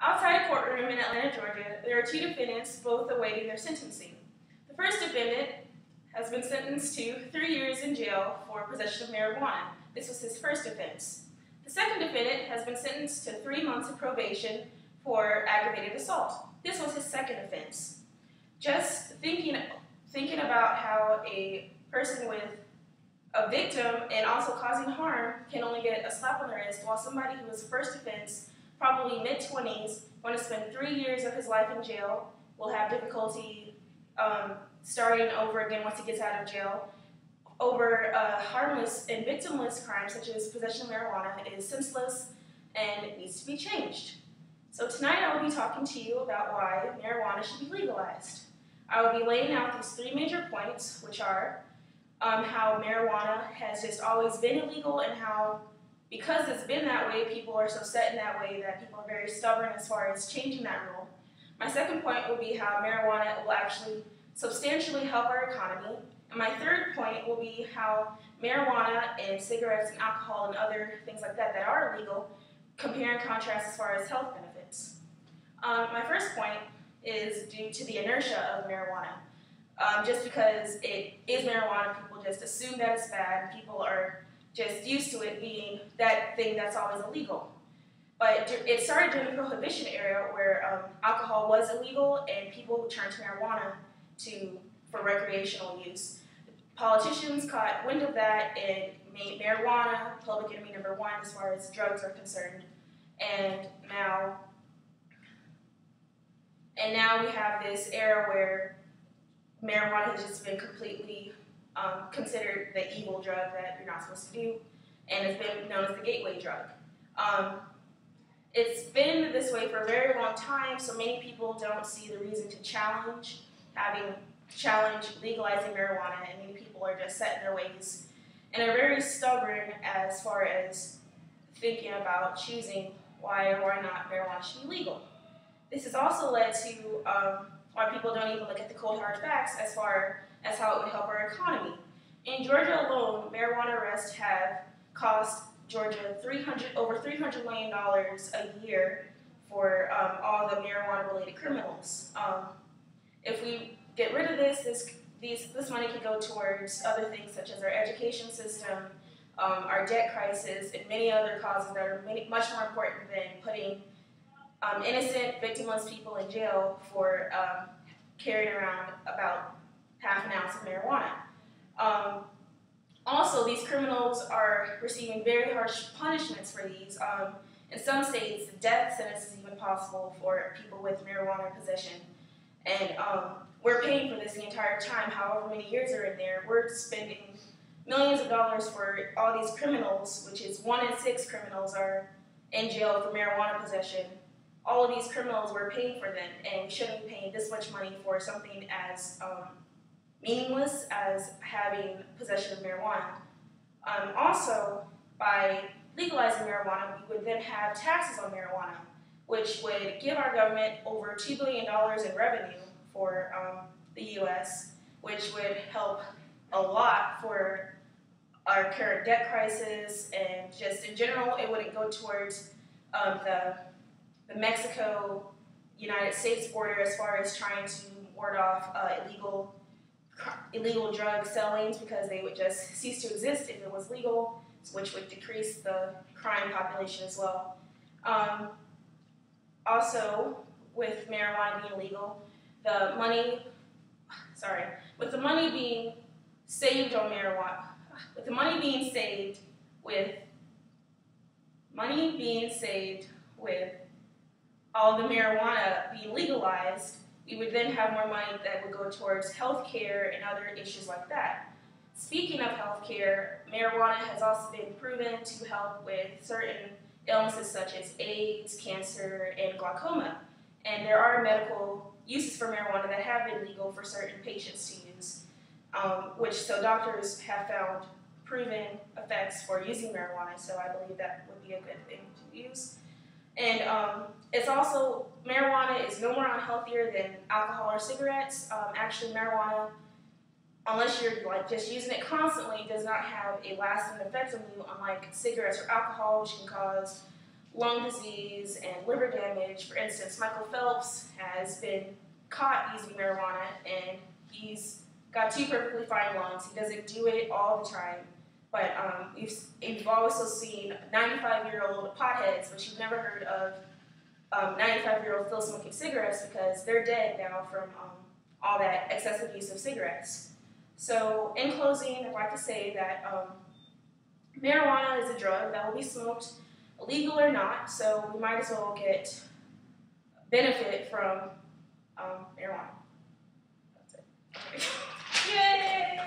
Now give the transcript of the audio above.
Outside a courtroom in Atlanta, Georgia, there are two defendants, both awaiting their sentencing. The first defendant has been sentenced to 3 years in jail for possession of marijuana. This was his first offense. The second defendant has been sentenced to 3 months of probation for aggravated assault. This was his second offense. Just thinking about how a person with a victim and also causing harm can only get a slap on the wrist, while somebody who was first offense, probably mid-20s, going to spend 3 years of his life in jail, will have difficulty starting over again once he gets out of jail, over harmless and victimless crimes such as possession of marijuana is senseless and it needs to be changed. So tonight I will be talking to you about why marijuana should be legalized. I will be laying out these 3 major points, which are how marijuana has just always been illegal and how, because it's been that way, people are so set in that way that people are very stubborn as far as changing that rule. My second point will be how marijuana will actually substantially help our economy. And my third point will be how marijuana and cigarettes and alcohol and other things like that that are illegal compare and contrast as far as health benefits. My first point is due to the inertia of marijuana. Just because it is marijuana, people just assume that it's bad. People are just used to it being that thing that's always illegal. But it started during the Prohibition era where alcohol was illegal and people turned to marijuana for recreational use. Politicians caught wind of that and made marijuana public enemy number 1 as far as drugs are concerned. And now we have this era where marijuana has just been completely considered the evil drug that you're not supposed to do, and it's been known as the gateway drug. It's been this way for a very long time, so many people don't see the reason to challenge legalizing marijuana, and many people are just set in their ways and are very stubborn as far as thinking about choosing why or why not marijuana should be legal. This has also led to why people don't even look at the cold hard facts as far as how it would help our economy. In Georgia alone, marijuana arrests have cost Georgia over $300 million a year for all the marijuana-related criminals. If we get rid of this money could go towards other things such as our education system, our debt crisis, and many other causes that are much more important than putting innocent, victimless people in jail for carrying around about half an ounce of marijuana. Also, these criminals are receiving very harsh punishments for these. In some states, death sentence is even possible for people with marijuana possession. And we're paying for this the entire time, however many years are in there. We're spending millions of dollars for all these criminals, which is 1 in 6 criminals are in jail for marijuana possession. All of these criminals, we're paying for them, and we shouldn't be paying this much money for something as meaningless as having possession of marijuana. Also, by legalizing marijuana, we would then have taxes on marijuana, which would give our government over $2 billion in revenue for the U.S., which would help a lot for our current debt crisis, and just in general, it wouldn't go towards the Mexico-United States border as far as trying to ward off illegal drug sellings, because they would just cease to exist if it was legal, which would decrease the crime population as well. Also, with marijuana being legal, with the money being saved on marijuana, with the money being saved with all the marijuana being legalized, we would then have more money that would go towards health care and other issues like that. Speaking of health care, marijuana has also been proven to help with certain illnesses such as AIDS, cancer, and glaucoma. And there are medical uses for marijuana that have been legal for certain patients to use, so doctors have found proven effects for using marijuana, so I believe that would be a good thing to use. And it's also, marijuana is no more unhealthier than alcohol or cigarettes. Actually, marijuana, unless you're just using it constantly, does not have a lasting effect on you, unlike cigarettes or alcohol, which can cause lung disease and liver damage. For instance, Michael Phelps has been caught using marijuana, and he's got 2 perfectly fine lungs. He doesn't do it all the time, but we've also seen 95-year-old potheads, which you've never heard of 95-year-olds still smoking cigarettes because they're dead now from all that excessive use of cigarettes. So in closing, I'd like to say that marijuana is a drug that will be smoked, illegal or not, so we might as well get benefit from marijuana. That's it. Yay!